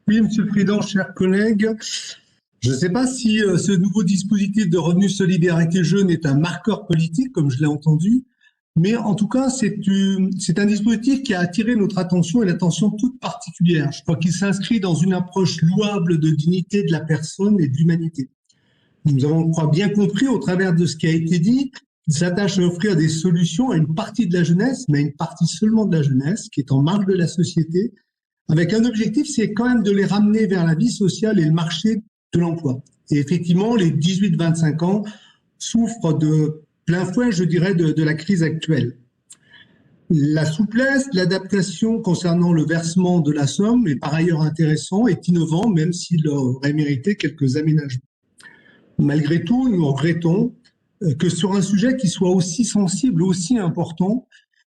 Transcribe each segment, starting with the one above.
Oui, Monsieur le Président, chers collègues, je ne sais pas si ce nouveau dispositif de revenu solidarité jeune est un marqueur politique, comme je l'ai entendu, mais en tout cas, c'est un dispositif qui a attiré notre attention et l'attention toute particulière. Je crois qu'il s'inscrit dans une approche louable de dignité de la personne et de l'humanité. Nous avons, je crois, bien compris au travers de ce qui a été dit, qu'il s'attache à offrir des solutions à une partie de la jeunesse, mais à une partie seulement de la jeunesse, qui est en marge de la société, avec un objectif, c'est quand même de les ramener vers la vie sociale et le marché de l'emploi. Et effectivement, les 18-25 ans souffrent de plein fouet, je dirais, de la crise actuelle. La souplesse, l'adaptation concernant le versement de la somme est par ailleurs intéressant et innovant, même s'il aurait mérité quelques aménagements. Malgré tout, nous regrettons que sur un sujet qui soit aussi sensible, aussi important,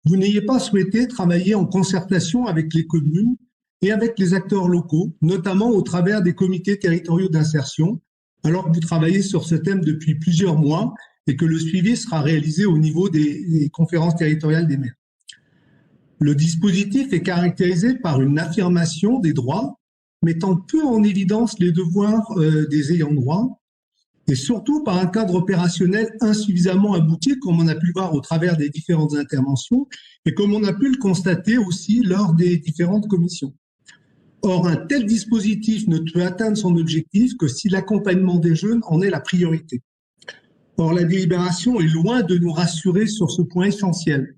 vous n'ayez pas souhaité travailler en concertation avec les communes et avec les acteurs locaux, notamment au travers des comités territoriaux d'insertion, alors que vous travaillez sur ce thème depuis plusieurs mois et que le suivi sera réalisé au niveau des conférences territoriales des maires. Le dispositif est caractérisé par une affirmation des droits, mettant peu en évidence les devoirs des ayants droit, et surtout par un cadre opérationnel insuffisamment abouti, comme on a pu le voir au travers des différentes interventions, et comme on a pu le constater aussi lors des différentes commissions. Or, un tel dispositif ne peut atteindre son objectif que si l'accompagnement des jeunes en est la priorité. Or, la délibération est loin de nous rassurer sur ce point essentiel,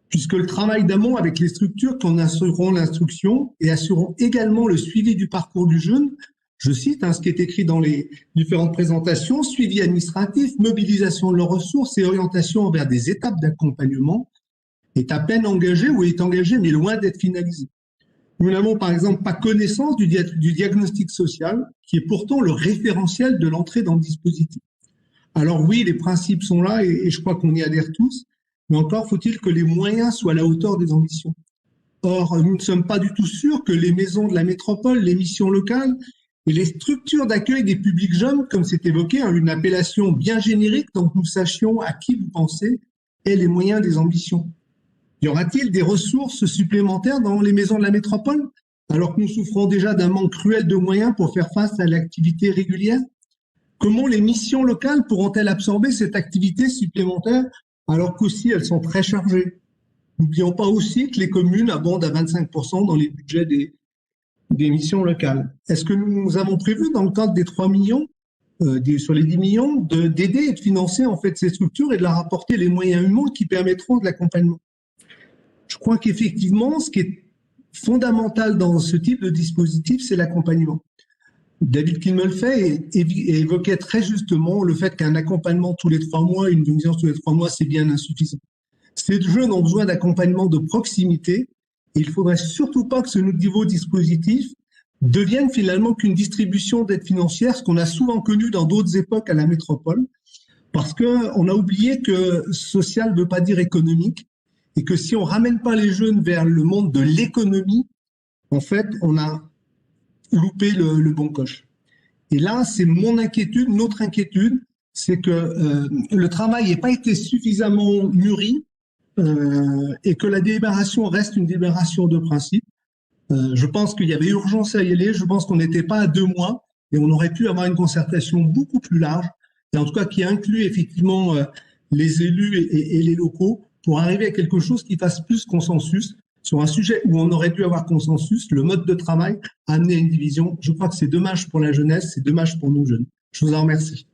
puisque le travail d'amont avec les structures qui en assureront l'instruction et assureront également le suivi du parcours du jeune, je cite ce qui est écrit dans les différentes présentations, suivi administratif, mobilisation de leurs ressources et orientation vers des étapes d'accompagnement, est à peine engagé ou est engagé mais loin d'être finalisé. Nous n'avons par exemple pas connaissance du diagnostic social, qui est pourtant le référentiel de l'entrée dans le dispositif. Alors oui, les principes sont là et je crois qu'on y adhère tous, mais encore faut-il que les moyens soient à la hauteur des ambitions. Or, nous ne sommes pas du tout sûrs que les maisons de la métropole, les missions locales et les structures d'accueil des publics jeunes, comme c'est évoqué, une appellation bien générique, donc nous sachions à qui vous pensez, aient les moyens des ambitions. Y aura-t-il des ressources supplémentaires dans les maisons de la métropole, alors que nous souffrons déjà d'un manque cruel de moyens pour faire face à l'activité régulière? Comment les missions locales pourront-elles absorber cette activité supplémentaire, alors qu'aussi elles sont très chargées? N'oublions pas aussi que les communes abondent à 25% dans les budgets des missions locales. Est-ce que nous avons prévu, dans le cadre des 3 millions, sur les 10 millions, d'aider et de financer en fait ces structures et de leur apporter les moyens humains qui permettront de l'accompagnement? Je crois qu'effectivement, ce qui est fondamental dans ce type de dispositif, c'est l'accompagnement. David Kimmelfeit évoquait très justement le fait qu'un accompagnement tous les 3 mois, une vigilance tous les 3 mois, c'est bien insuffisant. Ces jeunes ont besoin d'accompagnement de proximité et il ne faudrait surtout pas que ce nouveau dispositif devienne finalement qu'une distribution d'aides financières, ce qu'on a souvent connu dans d'autres époques à la métropole, parce qu'on a oublié que social ne veut pas dire économique, et que si on ramène pas les jeunes vers le monde de l'économie, en fait, on a loupé le bon coche. Et là, c'est mon inquiétude, notre inquiétude, c'est que le travail n'ait pas été suffisamment mûri et que la délibération reste une délibération de principe. Je pense qu'il y avait urgence à y aller, je pense qu'on n'était pas à 2 mois et on aurait pu avoir une concertation beaucoup plus large, et en tout cas qui inclut effectivement les élus et les locaux, pour arriver à quelque chose qui fasse plus consensus sur un sujet où on aurait dû avoir consensus, le mode de travail a amené à une division. Je crois que c'est dommage pour la jeunesse, c'est dommage pour nous jeunes. Je vous en remercie.